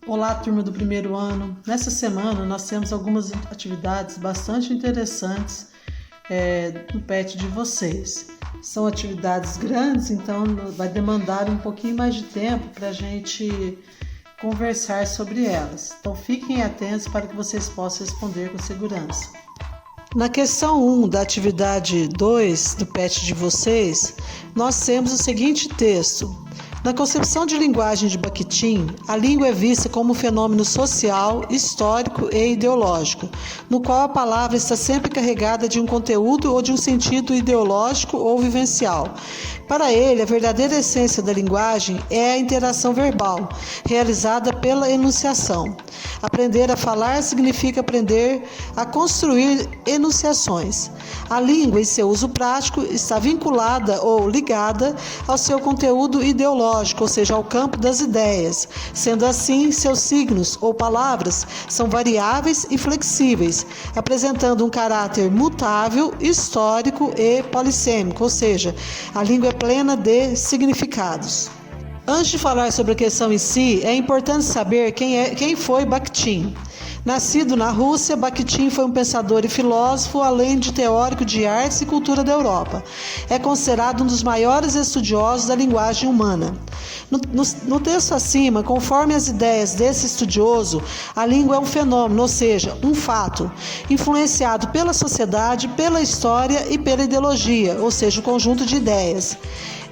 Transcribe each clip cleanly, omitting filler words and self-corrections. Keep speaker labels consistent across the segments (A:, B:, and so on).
A: Olá, turma do primeiro ano. Nessa semana nós temos algumas atividades bastante interessantes no PET de vocês. São atividades grandes, então vai demandar um pouquinho mais de tempo para a gente conversar sobre elas. Então fiquem atentos para que vocês possam responder com segurança. Na questão 1 da atividade 2 do PET de vocês, nós temos o seguinte texto. Na concepção de linguagem de Bakhtin, a língua é vista como um fenômeno social, histórico e ideológico, no qual a palavra está sempre carregada de um conteúdo ou de um sentido ideológico ou vivencial. Para ele, a verdadeira essência da linguagem é a interação verbal, realizada pela enunciação. Aprender a falar significa aprender a construir enunciações. A língua, em seu uso prático, está vinculada ou ligada ao seu conteúdo ideológico, ou seja, ao campo das ideias. Sendo assim, seus signos ou palavras são variáveis e flexíveis, apresentando um caráter mutável, histórico e polissêmico, ou seja, a língua é plena de significados. Antes de falar sobre a questão em si, é importante saber quem foi Bakhtin. Nascido na Rússia, Bakhtin foi um pensador e filósofo, além de teórico de artes e cultura da Europa. É considerado um dos maiores estudiosos da linguagem humana. No texto acima, conforme as ideias desse estudioso, a língua é um fenômeno, ou seja, um fato, influenciado pela sociedade, pela história e pela ideologia, ou seja, um conjunto de ideias.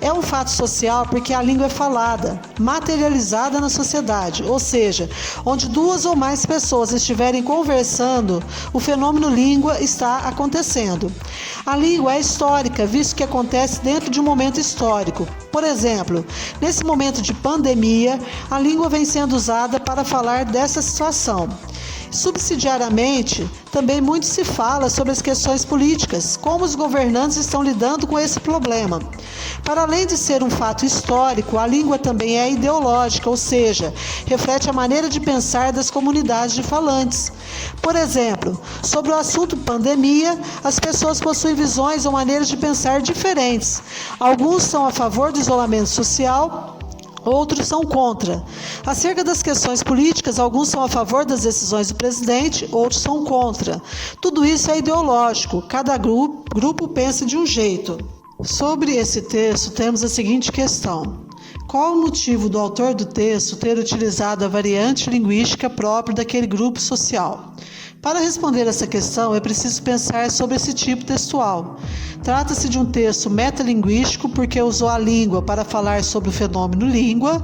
A: É um fato social porque a língua é falada, materializada na sociedade, ou seja, onde duas ou mais pessoas estiverem conversando, o fenômeno língua está acontecendo. A língua é histórica, visto que acontece dentro de um momento histórico. Por exemplo, nesse momento de pandemia, a língua vem sendo usada para falar dessa situação. Subsidiariamente, também muito se fala sobre as questões políticas, como os governantes estão lidando com esse problema. Para além de ser um fato histórico, a língua também é ideológica, ou seja, reflete a maneira de pensar das comunidades de falantes. Por exemplo, sobre o assunto pandemia, as pessoas possuem visões ou maneiras de pensar diferentes. Alguns são a favor do isolamento social, outros são contra. Acerca das questões políticas, alguns são a favor das decisões do presidente, outros são contra. Tudo isso é ideológico, cada grupo pensa de um jeito. Sobre esse texto, temos a seguinte questão. Qual o motivo do autor do texto ter utilizado a variante linguística própria daquele grupo social? Para responder essa questão, é preciso pensar sobre esse tipo textual. Trata-se de um texto metalinguístico porque usou a língua para falar sobre o fenômeno língua,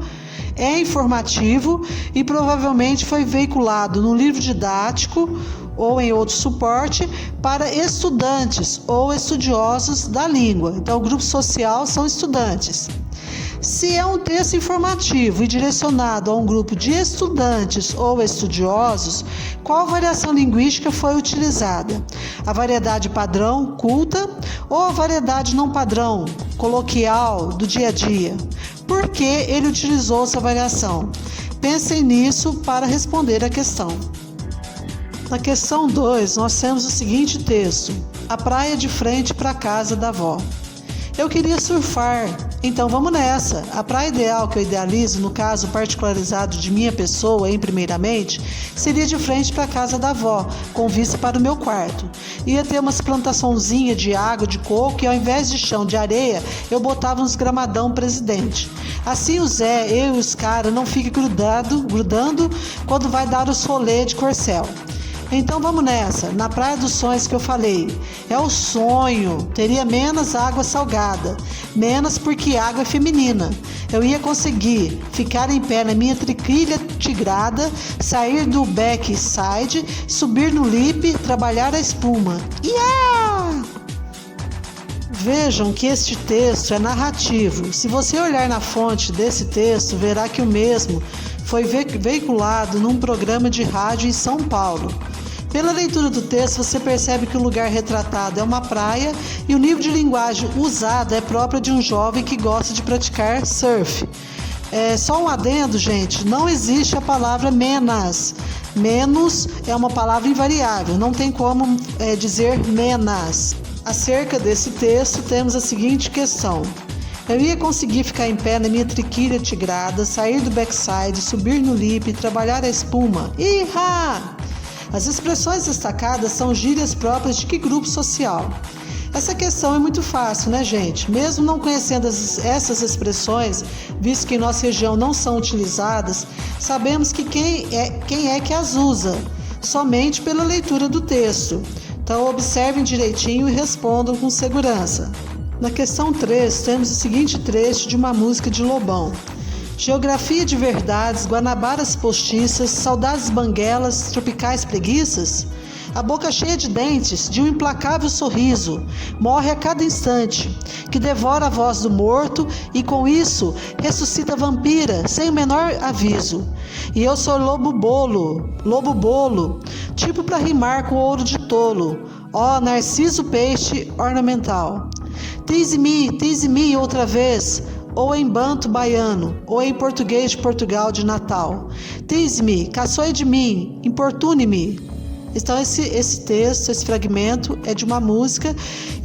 A: é informativo e provavelmente foi veiculado num livro didático ou em outro suporte para estudantes ou estudiosos da língua. Então, o grupo social são estudantes. Se é um texto informativo e direcionado a um grupo de estudantes ou estudiosos, qual variação linguística foi utilizada? A variedade padrão, culta, ou a variedade não padrão, coloquial, do dia a dia? Por que ele utilizou essa variação? Pensem nisso para responder a questão. Na questão 2, nós temos o seguinte texto. A praia de frente para a casa da avó. Eu queria surfar, então vamos nessa. A praia ideal que eu idealizo, no caso particularizado de minha pessoa, primeiramente, seria de frente para a casa da avó, com vista para o meu quarto. Ia ter umas plantaçãozinhas de água, de coco, e ao invés de chão de areia, eu botava uns gramadão presidente. Assim o Zé, eu e os caras não ficam grudando quando vai dar os rolê de corcel. Então vamos nessa, na Praia dos Sonhos que eu falei. É o sonho, teria menos água salgada, menos porque água é feminina. Eu ia conseguir ficar em pé na minha trilha tigrada, sair do backside, subir no lip, trabalhar a espuma. Yeah! Vejam que este texto é narrativo. Se você olhar na fonte desse texto, verá que o mesmo foi veiculado num programa de rádio em São Paulo. Pela leitura do texto, você percebe que o lugar retratado é uma praia e o nível de linguagem usado é próprio de um jovem que gosta de praticar surf. Só um adendo, gente, não existe a palavra menos. Menos é uma palavra invariável, não tem como dizer menos. Acerca desse texto, temos a seguinte questão. Eu ia conseguir ficar em pé na minha triquilha tigrada, sair do backside, subir no lip, trabalhar a espuma. Ihá! As expressões destacadas são gírias próprias de que grupo social? Essa questão é muito fácil, né, gente? Mesmo não conhecendo essas expressões, visto que em nossa região não são utilizadas, sabemos que quem é que as usa, somente pela leitura do texto. Então, observem direitinho e respondam com segurança. Na questão 3, temos o seguinte trecho de uma música de Lobão. Geografia de verdades, guanabaras postiças, saudades banguelas, tropicais preguiças. A boca cheia de dentes, de um implacável sorriso, morre a cada instante, que devora a voz do morto e com isso ressuscita a vampira, sem o menor aviso. E eu sou lobo bolo, tipo para rimar com ouro de tolo, ó narciso peixe ornamental. Tease me outra vez, ou em banto baiano, ou em português de Portugal de Natal. Tease-me, caçoe de mim, importune-me. Então esse texto, esse fragmento é de uma música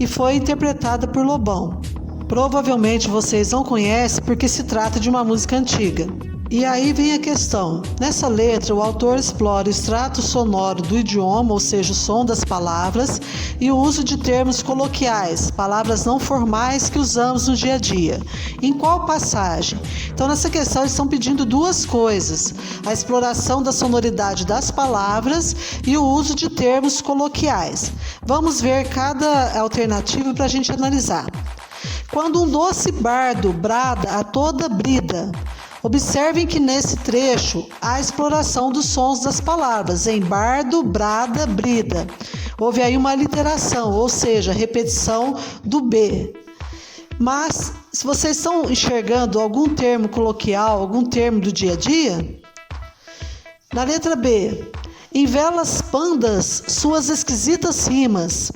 A: e foi interpretada por Lobão. Provavelmente vocês não conhecem porque se trata de uma música antiga. E aí vem a questão. Nessa letra, o autor explora o extrato sonoro do idioma, ou seja, o som das palavras, e o uso de termos coloquiais, palavras não formais que usamos no dia a dia. Em qual passagem? Então, nessa questão, eles estão pedindo duas coisas: a exploração da sonoridade das palavras e o uso de termos coloquiais. Vamos ver cada alternativa para a gente analisar. Quando um doce bardo brada a toda brida. Observem que nesse trecho há a exploração dos sons das palavras em bardo, brada, brida. Houve aí uma aliteração, ou seja, repetição do B. Mas, se vocês estão enxergando algum termo coloquial, algum termo do dia a dia, na letra B, em velas pandas, suas esquisitas rimas.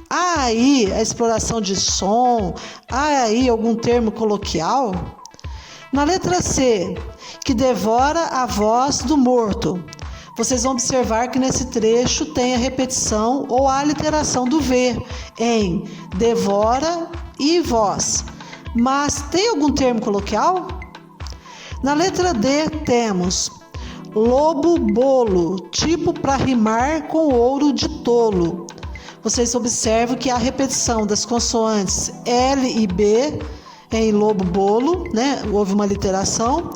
A: Há aí a exploração de som, há aí algum termo coloquial? Na letra C, que devora a voz do morto. Vocês vão observar que nesse trecho tem a repetição ou a aliteração do V em devora e voz. Mas tem algum termo coloquial? Na letra D temos lobo bolo, tipo para rimar com ouro de tolo. Vocês observam que há repetição das consoantes L e B em lobo bolo, né? Houve uma literação,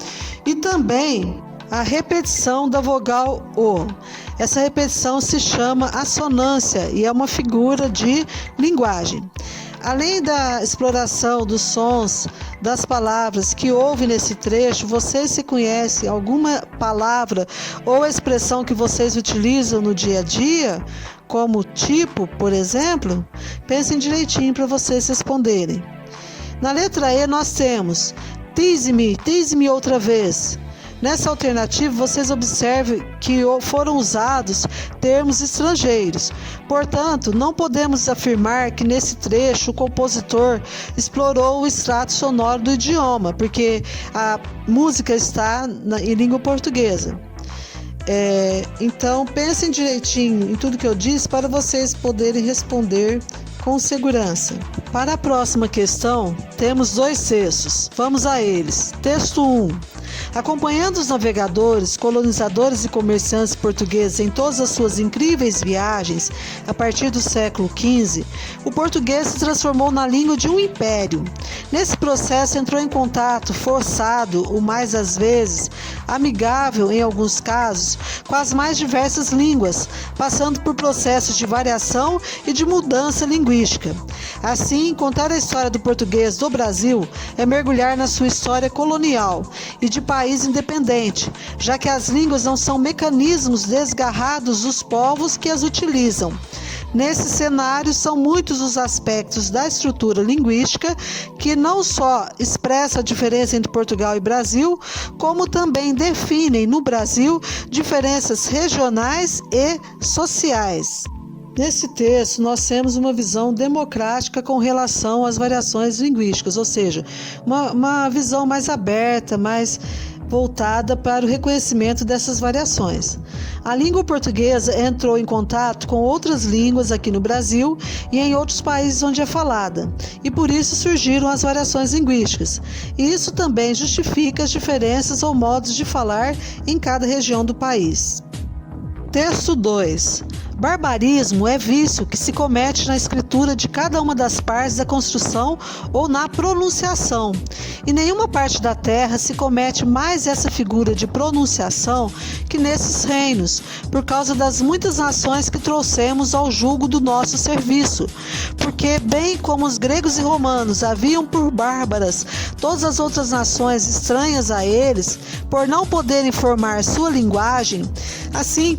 A: e também a repetição da vogal O. Essa repetição se chama assonância e é uma figura de linguagem. Além da exploração dos sons das palavras que houve nesse trecho, vocês se conhecem alguma palavra ou expressão que vocês utilizam no dia a dia, como tipo, por exemplo? Pensem direitinho para vocês responderem. Na letra E nós temos tease me outra vez. Nessa alternativa, vocês observem que foram usados termos estrangeiros. Portanto, não podemos afirmar que nesse trecho o compositor explorou o extrato sonoro do idioma, porque a música está em língua portuguesa. Então, pensem direitinho em tudo que eu disse para vocês poderem responder com segurança. Para a próxima questão, temos 2 textos. Vamos a eles. Texto 1. Acompanhando os navegadores, colonizadores e comerciantes portugueses em todas as suas incríveis viagens, a partir do século XV, o português se transformou na língua de um império. Nesse processo entrou em contato forçado, o mais às vezes amigável em alguns casos, com as mais diversas línguas, passando por processos de variação e de mudança linguística. Assim, contar a história do português do Brasil é mergulhar na sua história colonial e de país independente, já que as línguas não são mecanismos desgarrados dos povos que as utilizam. Nesse cenário, são muitos os aspectos da estrutura linguística que não só expressa a diferença entre Portugal e Brasil, como também definem no Brasil diferenças regionais e sociais. Nesse texto, nós temos uma visão democrática com relação às variações linguísticas, ou seja, uma visão mais aberta, mais voltada para o reconhecimento dessas variações. A língua portuguesa entrou em contato com outras línguas aqui no Brasil e em outros países onde é falada, e por isso surgiram as variações linguísticas. E isso também justifica as diferenças ou modos de falar em cada região do país. Texto 2. Barbarismo é vício que se comete na escritura de cada uma das partes da construção ou na pronunciação. Em nenhuma parte da terra se comete mais essa figura de pronunciação que nesses reinos, por causa das muitas nações que trouxemos ao jugo do nosso serviço. Porque, bem como os gregos e romanos haviam por bárbaras todas as outras nações estranhas a eles, por não poderem formar sua linguagem, assim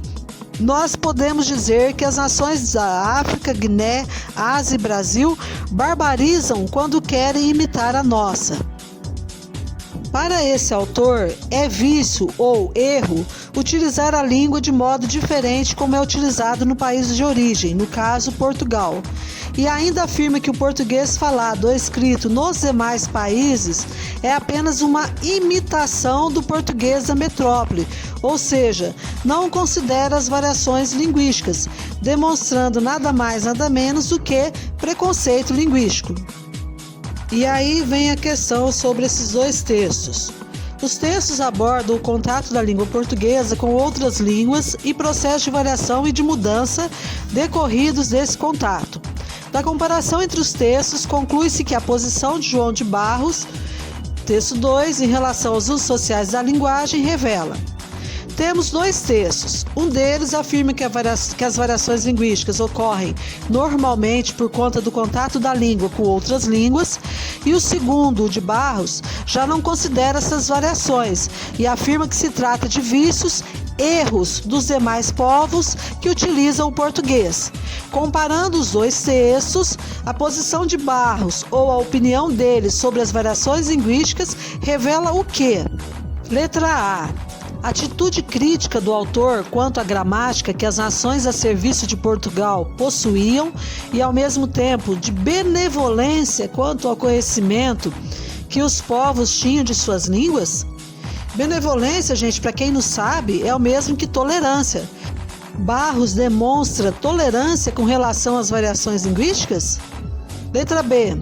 A: nós podemos dizer que as nações da África, Guiné, Ásia e Brasil barbarizam quando querem imitar a nossa. Para esse autor, é vício ou erro utilizar a língua de modo diferente como é utilizado no país de origem, no caso Portugal. E ainda afirma que o português falado ou escrito nos demais países é apenas uma imitação do português da metrópole, ou seja, não considera as variações linguísticas, demonstrando nada mais nada menos do que preconceito linguístico. E aí vem a questão sobre esses dois textos. Os textos abordam o contato da língua portuguesa com outras línguas e processos de variação e de mudança decorridos desse contato. Da comparação entre os textos, conclui-se que a posição de João de Barros, texto 2, em relação aos usos sociais da linguagem, revela. Temos dois textos. Um deles afirma que as variações linguísticas ocorrem normalmente por conta do contato da língua com outras línguas, e o segundo, o de Barros, já não considera essas variações e afirma que se trata de vícios, erros dos demais povos que utilizam o português. Comparando os dois textos, a posição de Barros ou a opinião dele sobre as variações linguísticas revela o quê? Letra A. Atitude crítica do autor quanto à gramática que as nações a serviço de Portugal possuíam e, ao mesmo tempo, de benevolência quanto ao conhecimento que os povos tinham de suas línguas? Benevolência, gente, para quem não sabe, é o mesmo que tolerância. Barros demonstra tolerância com relação às variações linguísticas? Letra B.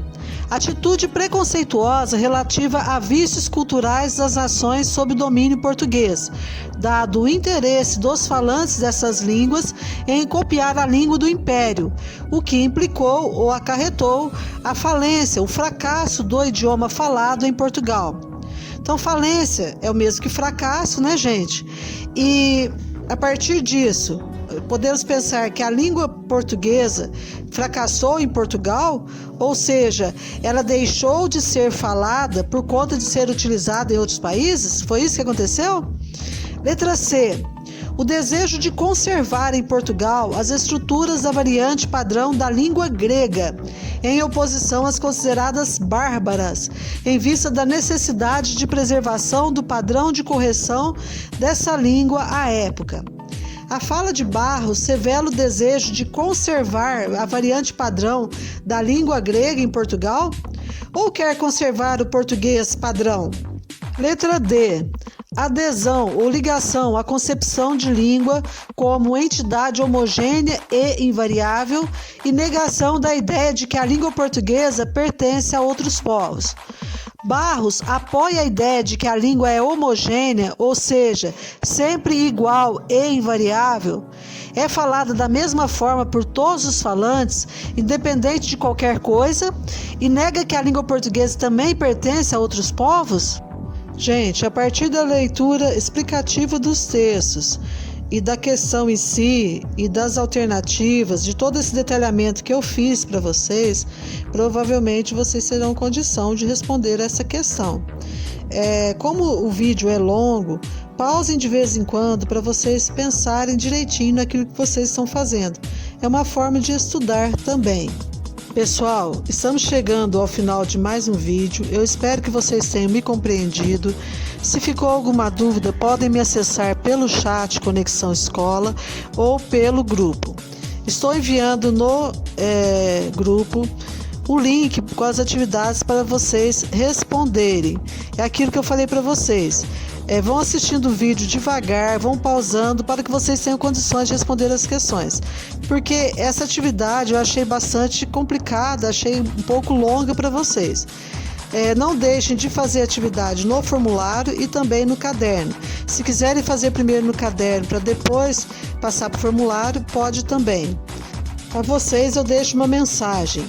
A: Atitude preconceituosa relativa a vícios culturais das nações sob domínio português, dado o interesse dos falantes dessas línguas em copiar a língua do império, o que implicou ou acarretou a falência, o fracasso do idioma falado em Portugal. Então, falência é o mesmo que fracasso, né, gente? E a partir disso, podemos pensar que a língua portuguesa fracassou em Portugal, ou seja, ela deixou de ser falada por conta de ser utilizada em outros países? Foi isso que aconteceu? Letra C. O desejo de conservar em Portugal as estruturas da variante padrão da língua grega, em oposição às consideradas bárbaras, em vista da necessidade de preservação do padrão de correção dessa língua à época. A fala de Barros revela o desejo de conservar a variante padrão da língua grega em Portugal? Ou quer conservar o português padrão? Letra D. Adesão ou ligação à concepção de língua como entidade homogênea e invariável e negação da ideia de que a língua portuguesa pertence a outros povos. Barros apoia a ideia de que a língua é homogênea, ou seja, sempre igual e invariável, é falada da mesma forma por todos os falantes, independente de qualquer coisa, e nega que a língua portuguesa também pertence a outros povos? Gente, a partir da leitura explicativa dos textos e da questão em si e das alternativas, de todo esse detalhamento que eu fiz para vocês, provavelmente vocês terão condição de responder essa questão. Como o vídeo é longo, pausem de vez em quando para vocês pensarem direitinho naquilo que vocês estão fazendo. É uma forma de estudar também. Pessoal, estamos chegando ao final de mais um vídeo. Eu espero que vocês tenham me compreendido. Se ficou alguma dúvida, podem me acessar pelo chat Conexão Escola ou pelo grupo. Estou enviando no grupo o link com as atividades para vocês responderem. É aquilo que eu falei para vocês. Vão assistindo o vídeo devagar, vão pausando para que vocês tenham condições de responder as questões. Porque essa atividade eu achei bastante complicada, achei um pouco longa para vocês. Não deixem de fazer a atividade no formulário e também no caderno. Se quiserem fazer primeiro no caderno para depois passar para o formulário, pode também. Para vocês eu deixo uma mensagem.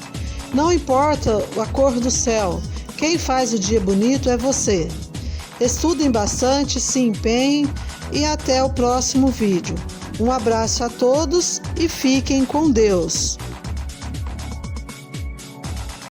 A: Não importa a cor do céu, quem faz o dia bonito é você. Estudem bastante, se empenhem e até o próximo vídeo. Um abraço a todos e fiquem com Deus.